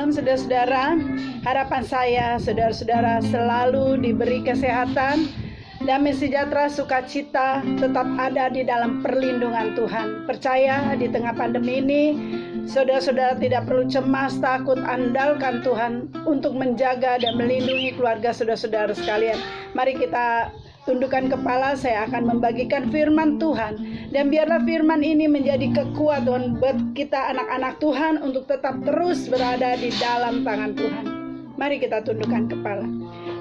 Shalom saudara-saudara, harapan saya saudara-saudara selalu diberi kesehatan, damai sejahtera, sukacita, tetap ada di dalam perlindungan Tuhan. Percaya di tengah pandemi ini, saudara-saudara tidak perlu cemas, takut, andalkan Tuhan untuk menjaga dan melindungi keluarga saudara-saudara sekalian. Mari kita tundukkan kepala, saya akan membagikan firman Tuhan. Dan biarlah firman ini menjadi kekuatan buat kita anak-anak Tuhan untuk tetap terus berada di dalam tangan Tuhan. Mari kita tundukkan kepala.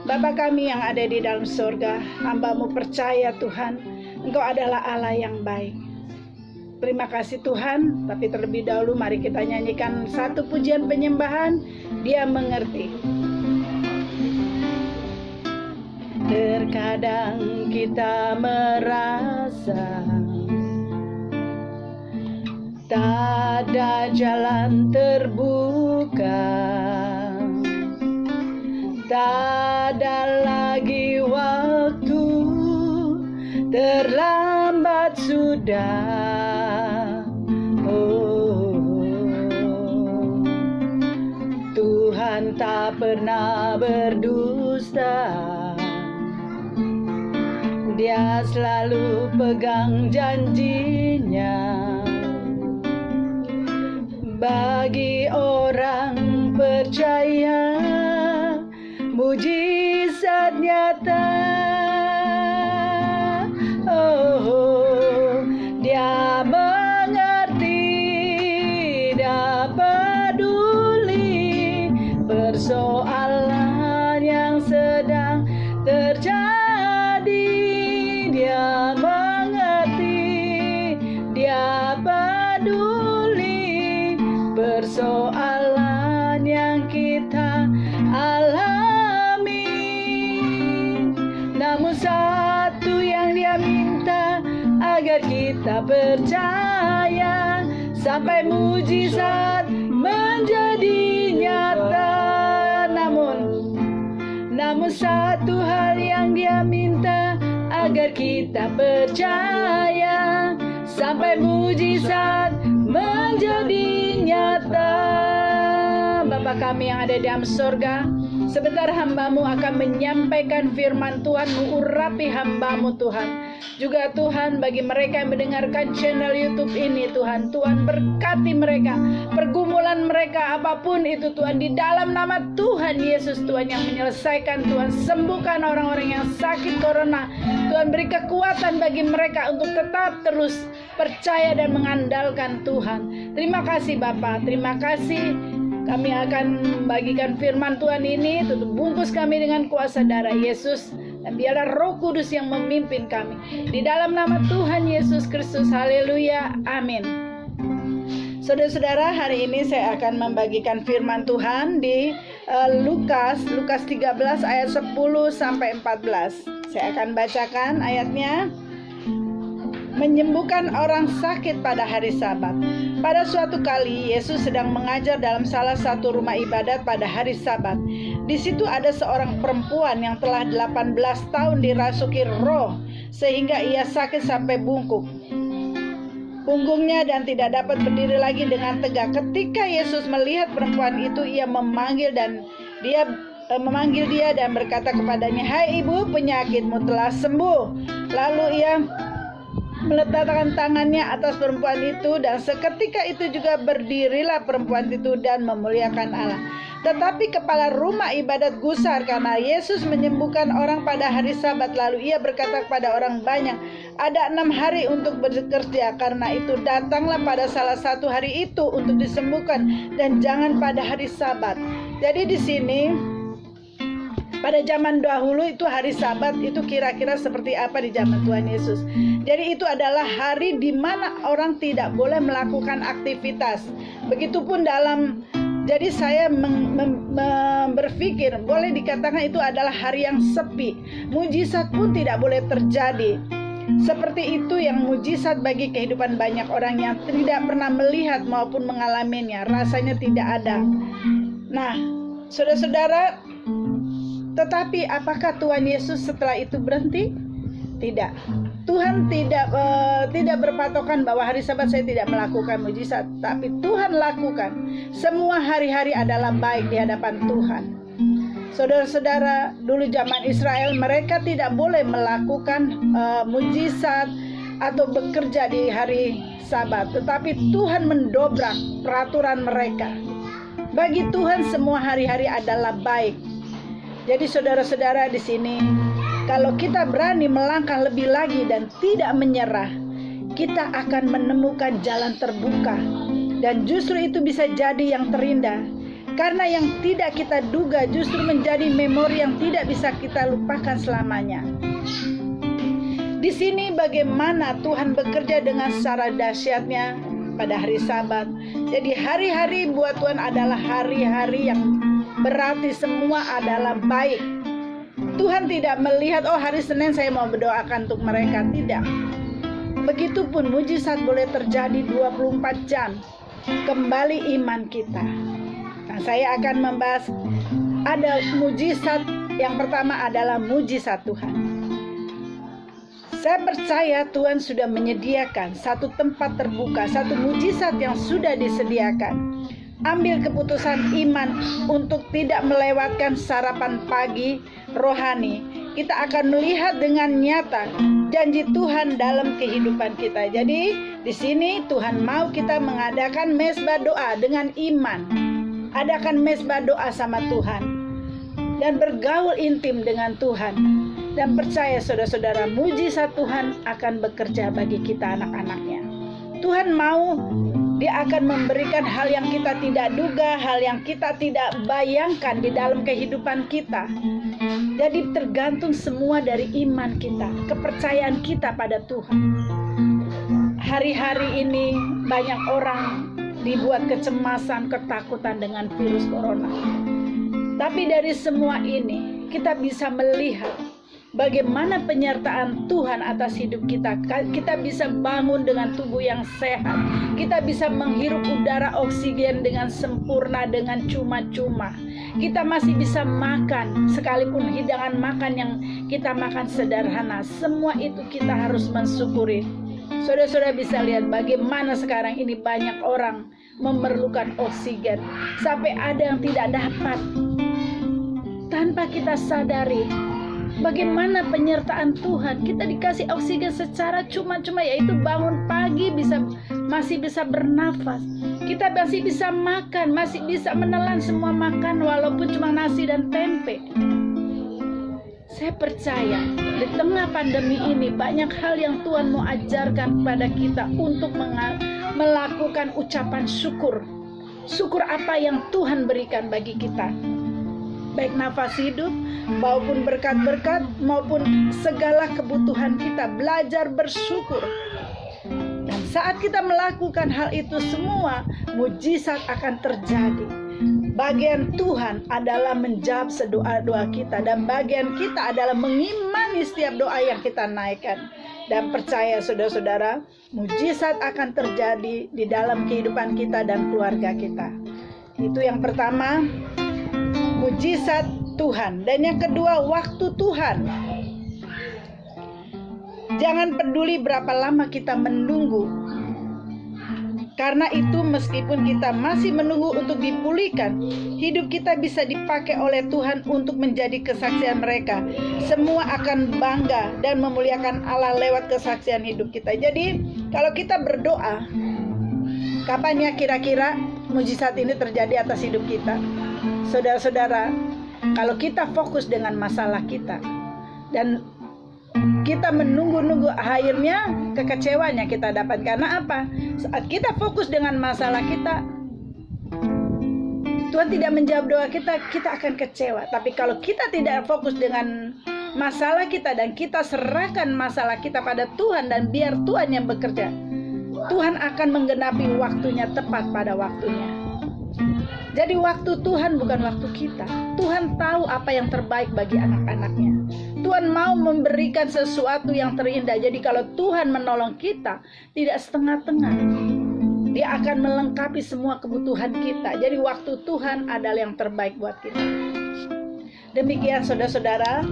Bapa kami yang ada di dalam surga, hamba-Mu percaya Tuhan, Engkau adalah Allah yang baik. Terima kasih Tuhan, tapi terlebih dahulu mari kita nyanyikan satu pujian penyembahan, Dia mengerti. Terkadang kita merasa tak ada jalan terbuka, tak ada lagi waktu, terlambat sudah. Oh, Tuhan tak pernah berdusta, Dia selalu pegang janjinya. Bagi orang percaya, mujizat nyata. Oh, Dia mengerti, Dia peduli persoalan yang sedang terjadi. Dia mengerti, Dia peduli persoalan yang kita alami. Namun satu yang Dia minta, agar kita percaya sampai mujizat menjadi nyata. Namun satu hal yang Dia minta, agar kita percaya sampai mujizat menjadi nyata. Bapa kami yang ada di dalam surga, sebentar hamba-Mu akan menyampaikan firman Tuhan, mengurapi hamba-Mu Tuhan. Juga Tuhan, bagi mereka yang mendengarkan channel YouTube ini Tuhan, Tuhan berkati mereka, pergumulan mereka apapun itu Tuhan, di dalam nama Tuhan Yesus Tuhan yang menyelesaikan. Tuhan sembuhkan orang-orang yang sakit corona. Tuhan beri kekuatan bagi mereka untuk tetap terus percaya dan mengandalkan Tuhan. Terima kasih Bapa, terima kasih. Kami akan bagikan firman Tuhan ini, tutup bungkus kami dengan kuasa darah Yesus, dan biarlah Roh Kudus yang memimpin kami. Di dalam nama Tuhan Yesus Kristus, haleluya, amin. Saudara-saudara, hari ini saya akan membagikan firman Tuhan di Lukas 13 ayat 10 sampai 14. Saya akan bacakan ayatnya. Menyembuhkan orang sakit pada hari Sabat. Pada suatu kali Yesus sedang mengajar dalam salah satu rumah ibadat pada hari Sabat. Di situ ada seorang perempuan yang telah 18 tahun dirasuki roh, sehingga ia sakit sampai bungkuk punggungnya dan tidak dapat berdiri lagi dengan tegak. Ketika Yesus melihat perempuan itu, ia memanggil dia dan berkata kepadanya, "Hai ibu, penyakitmu telah sembuh." Lalu ia meletakkan tangannya atas perempuan itu, dan seketika itu juga berdirilah perempuan itu dan memuliakan Allah. Tetapi kepala rumah ibadat gusar karena Yesus menyembuhkan orang pada hari Sabat. Lalu ia berkata kepada orang banyak, "Ada 6 hari untuk bekerja, karena itu datanglah pada salah satu hari itu untuk disembuhkan, dan jangan pada hari Sabat." Jadi di sini, pada zaman dahulu itu hari Sabat itu kira-kira seperti apa di zaman Tuhan Yesus. Jadi itu adalah hari di mana orang tidak boleh melakukan aktivitas. Begitupun jadi saya berpikir boleh dikatakan itu adalah hari yang sepi. Mujizat pun tidak boleh terjadi. Seperti itu yang mujizat bagi kehidupan banyak orang yang tidak pernah melihat maupun mengalaminya. Rasanya tidak ada. Nah, saudara-saudara, tetapi apakah Tuhan Yesus setelah itu berhenti? Tidak. Tuhan tidak berpatokan bahwa hari Sabat saya tidak melakukan mujizat, tapi Tuhan lakukan. Semua hari-hari adalah baik di hadapan Tuhan. Saudara-saudara, dulu zaman Israel mereka tidak boleh melakukan mujizat atau bekerja di hari Sabat, tetapi Tuhan mendobrak peraturan mereka. Bagi Tuhan semua hari-hari adalah baik. Jadi saudara-saudara di sini, kalau kita berani melangkah lebih lagi dan tidak menyerah, kita akan menemukan jalan terbuka. Dan justru itu bisa jadi yang terindah. Karena yang tidak kita duga justru menjadi memori yang tidak bisa kita lupakan selamanya. Di sini bagaimana Tuhan bekerja dengan secara dahsyatnya pada hari Sabat. Jadi hari-hari buat Tuhan adalah hari-hari yang berarti semua adalah baik. Tuhan tidak melihat, oh hari Senin saya mau berdoakan untuk mereka. Tidak. Begitupun mujizat boleh terjadi 24 jam. Kembali iman kita. Nah, saya akan membahas ada mujizat. Yang pertama adalah mujizat Tuhan. Saya percaya Tuhan sudah menyediakan satu tempat terbuka, satu mujizat yang sudah disediakan. Ambil keputusan iman untuk tidak melewatkan sarapan pagi rohani. Kita akan melihat dengan nyata janji Tuhan dalam kehidupan kita. Jadi di sini Tuhan mau kita mengadakan mezbah doa dengan iman. Adakan mezbah doa sama Tuhan dan bergaul intim dengan Tuhan. Dan percaya saudara-saudara, mujizat Tuhan akan bekerja bagi kita anak-anaknya. Tuhan mau, Dia akan memberikan hal yang kita tidak duga, hal yang kita tidak bayangkan di dalam kehidupan kita. Jadi tergantung semua dari iman kita, kepercayaan kita pada Tuhan. Hari-hari ini banyak orang dibuat kecemasan, ketakutan dengan virus corona. Tapi dari semua ini kita bisa melihat bagaimana penyertaan Tuhan atas hidup kita. Kita bisa bangun dengan tubuh yang sehat. Kita bisa menghirup udara oksigen dengan sempurna, dengan cuma-cuma. Kita masih bisa makan, sekalipun hidangan makan yang kita makan sederhana. Semua itu kita harus mensyukuri. Saudara-saudara bisa lihat bagaimana sekarang ini banyak orang memerlukan oksigen. Sampai ada yang tidak dapat. Tanpa kita sadari bagaimana penyertaan Tuhan. Kita dikasih oksigen secara cuma-cuma, yaitu bangun pagi masih bisa bernafas. Kita masih bisa makan, masih bisa menelan semua makan walaupun cuma nasi dan tempe. Saya percaya di tengah pandemi ini banyak hal yang Tuhan mau ajarkan kepada kita untuk melakukan ucapan syukur. Syukur apa yang Tuhan berikan bagi kita. Baik nafas hidup, maupun berkat-berkat, maupun segala kebutuhan kita. Belajar bersyukur. Dan saat kita melakukan hal itu semua, mujizat akan terjadi. Bagian Tuhan adalah menjawab doa-doa kita. Dan bagian kita adalah mengimani setiap doa yang kita naikkan. Dan percaya saudara-saudara, mujizat akan terjadi di dalam kehidupan kita dan keluarga kita. Itu yang pertama, mujizat Tuhan. Dan yang kedua, waktu Tuhan. Jangan peduli berapa lama kita menunggu. Karena itu meskipun kita masih menunggu untuk dipulihkan, hidup kita bisa dipakai oleh Tuhan untuk menjadi kesaksian mereka. Semua akan bangga dan memuliakan Allah lewat kesaksian hidup kita. Jadi kalau kita berdoa, kapan ya kira-kira mujizat ini terjadi atas hidup kita? Saudara-saudara, kalau kita fokus dengan masalah kita dan kita menunggu-nunggu, akhirnya kekecewaan yang kita dapat. Karena apa? Saat kita fokus dengan masalah kita, Tuhan tidak menjawab doa kita, kita akan kecewa. Tapi kalau kita tidak fokus dengan masalah kita dan kita serahkan masalah kita pada Tuhan dan biar Tuhan yang bekerja, Tuhan akan menggenapi waktunya tepat pada waktunya. Jadi waktu Tuhan bukan waktu kita. Tuhan tahu apa yang terbaik bagi anak-anaknya. Tuhan mau memberikan sesuatu yang terindah. Jadi kalau Tuhan menolong kita, tidak setengah-tengah. Dia akan melengkapi semua kebutuhan kita. Jadi waktu Tuhan adalah yang terbaik buat kita. Demikian saudara-saudara,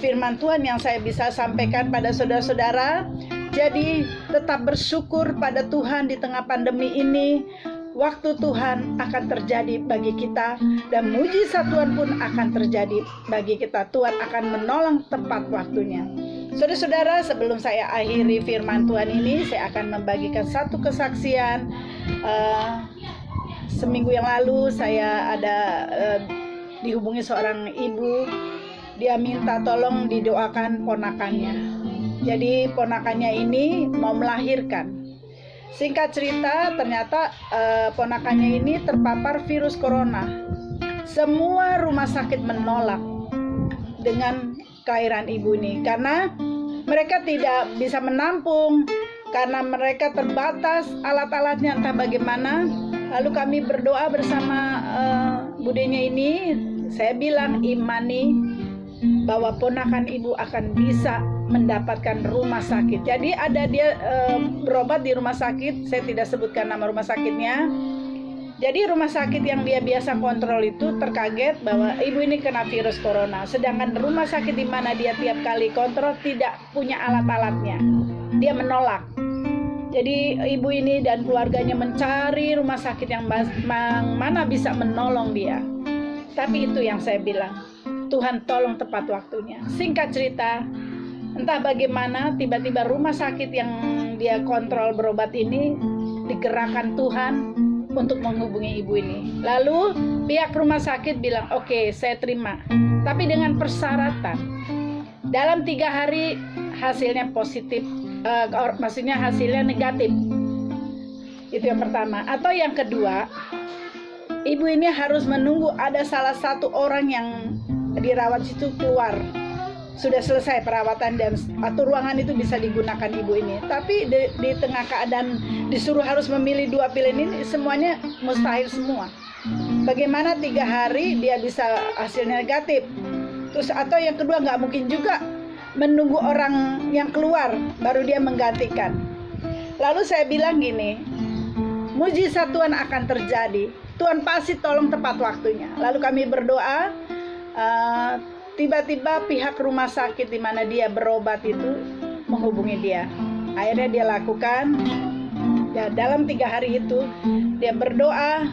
firman Tuhan yang saya bisa sampaikan pada saudara-saudara. Jadi tetap bersyukur pada Tuhan di tengah pandemi ini. Waktu Tuhan akan terjadi bagi kita, dan mujizat Tuhan pun akan terjadi bagi kita. Tuhan akan menolong tepat waktunya. Saudara-saudara, sebelum saya akhiri firman Tuhan ini, saya akan membagikan satu kesaksian. Seminggu yang lalu saya ada dihubungi seorang ibu. Dia minta tolong didoakan ponakannya. Jadi ponakannya ini mau melahirkan. Singkat cerita, ternyata ponakannya ini terpapar virus corona. Semua rumah sakit menolak dengan kelahiran ibu ini karena mereka tidak bisa menampung, karena mereka terbatas alat-alatnya entah bagaimana. Lalu kami berdoa bersama budenya ini. Saya bilang, imani bahwa ponakan ibu akan bisa mendapatkan rumah sakit. Jadi ada dia berobat di rumah sakit, saya tidak sebutkan nama rumah sakitnya. Jadi rumah sakit yang dia biasa kontrol itu terkaget bahwa ibu ini kena virus corona. Sedangkan rumah sakit di mana dia tiap kali kontrol tidak punya alat-alatnya. Dia menolak. Jadi ibu ini dan keluarganya mencari rumah sakit yang mana bisa menolong dia. Tapi itu yang saya bilang, Tuhan tolong tepat waktunya. Singkat cerita, entah bagaimana tiba-tiba rumah sakit yang dia kontrol berobat ini digerakkan Tuhan untuk menghubungi ibu ini. Lalu pihak rumah sakit bilang, oke, saya terima, tapi dengan persyaratan dalam 3 hari hasilnya positif, maksudnya hasilnya negatif. Itu yang pertama. Atau yang kedua, ibu ini harus menunggu ada salah satu orang yang dirawat situ keluar, sudah selesai perawatan dan atau ruangan itu bisa digunakan ibu ini. Tapi di tengah keadaan disuruh harus memilih 2 pilihan ini, semuanya mustahil semua. Bagaimana 3 hari dia bisa hasilnya negatif? Terus atau yang kedua, nggak mungkin juga menunggu orang yang keluar baru dia menggantikan. Lalu saya bilang gini, mujizat Tuhan akan terjadi. Tuhan pasti tolong tepat waktunya. Lalu kami berdoa. Tiba-tiba pihak rumah sakit di mana dia berobat itu menghubungi dia. Akhirnya dia lakukan. Ya, dalam 3 hari itu dia berdoa.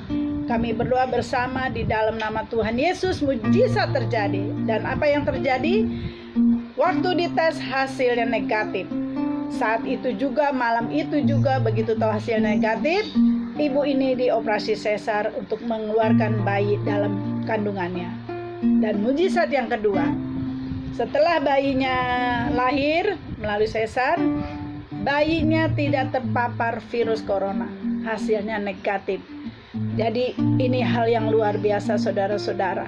Kami berdoa bersama di dalam nama Tuhan Yesus. Mujizat terjadi. Dan apa yang terjadi? Waktu dites hasilnya negatif. Saat itu juga, malam itu juga, begitu tahu hasilnya negatif, ibu ini dioperasi sesar untuk mengeluarkan bayi dalam kandungannya. Dan mujizat yang kedua, setelah bayinya lahir melalui sesar, bayinya tidak terpapar virus corona, hasilnya negatif. Jadi ini hal yang luar biasa, saudara-saudara.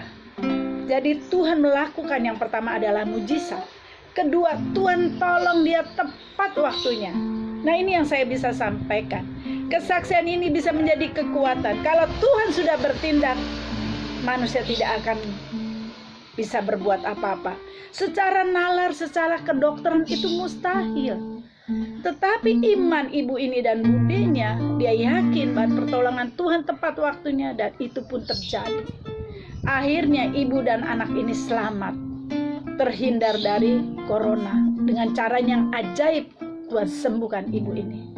Jadi Tuhan melakukan, yang pertama adalah mujizat. Kedua, Tuhan tolong dia tepat waktunya. Nah, ini yang saya bisa sampaikan. Kesaksian ini bisa menjadi kekuatan. Kalau Tuhan sudah bertindak, manusia tidak akan bisa berbuat apa-apa. Secara nalar, secara kedokteran itu mustahil. Tetapi iman ibu ini dan budenya, dia yakin bahwa pertolongan Tuhan tepat waktunya, dan itu pun terjadi. Akhirnya ibu dan anak ini selamat, terhindar dari corona. Dengan cara yang ajaib Tuhan sembuhkan ibu ini.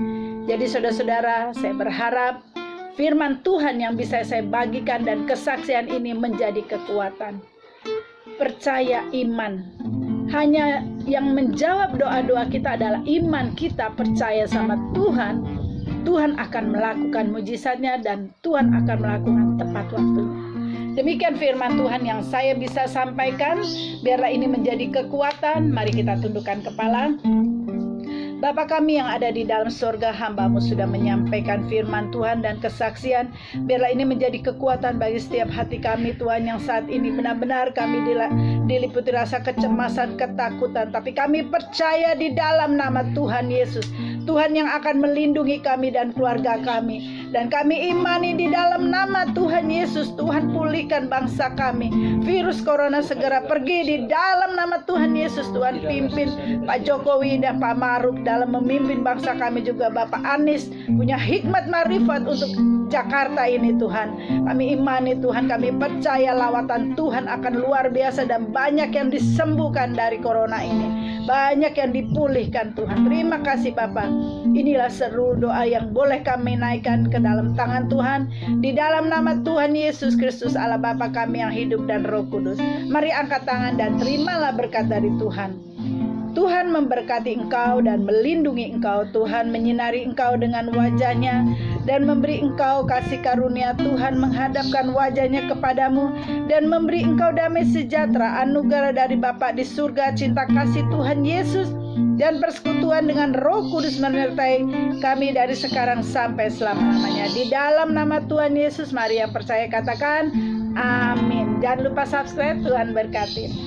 Jadi saudara-saudara, saya berharap firman Tuhan yang bisa saya bagikan dan kesaksian ini menjadi kekuatan. Percaya, iman. Hanya yang menjawab doa-doa kita adalah iman kita percaya sama Tuhan. Tuhan akan melakukan mujizatnya dan Tuhan akan melakukan tepat waktunya. Demikian firman Tuhan yang saya bisa sampaikan. Biarlah ini menjadi kekuatan. Mari kita tundukkan kepala. Bapa kami yang ada di dalam surga, hamba-Mu sudah menyampaikan firman Tuhan dan kesaksian. Biarlah ini menjadi kekuatan bagi setiap hati kami, Tuhan, yang saat ini benar-benar kami diliputi rasa kecemasan, ketakutan. Tapi kami percaya di dalam nama Tuhan Yesus, Tuhan yang akan melindungi kami dan keluarga kami. Dan kami imani di dalam nama Tuhan Yesus, Tuhan pulihkan bangsa kami. Virus corona segera pergi di dalam nama Tuhan Yesus. Tuhan pimpin Pak Jokowi dan Pak Maruf dalam memimpin bangsa kami, juga Bapak Anies punya hikmat marifat untuk Jakarta ini, Tuhan. Kami imani Tuhan, kami percaya lawatan Tuhan akan luar biasa dan banyak yang disembuhkan dari corona ini, banyak yang dipulihkan Tuhan. Terima kasih Bapa. Inilah seluruh doa yang boleh kami naikkan ke dalam tangan Tuhan, di dalam nama Tuhan Yesus Kristus, Allah Bapa kami yang hidup dan Roh Kudus. Mari angkat tangan dan terimalah berkat dari Tuhan. Tuhan memberkati engkau dan melindungi engkau. Tuhan menyinari engkau dengan wajah-Nya dan memberi engkau kasih karunia. Tuhan menghadapkan wajah-Nya kepadamu dan memberi engkau damai sejahtera. Anugerah dari Bapa di surga, cinta kasih Tuhan Yesus dan persekutuan dengan Roh Kudus menyertai kami dari sekarang sampai selama-lamanya. Di dalam nama Tuhan Yesus, mari yang percaya katakan amin. Jangan lupa subscribe. Tuhan berkati.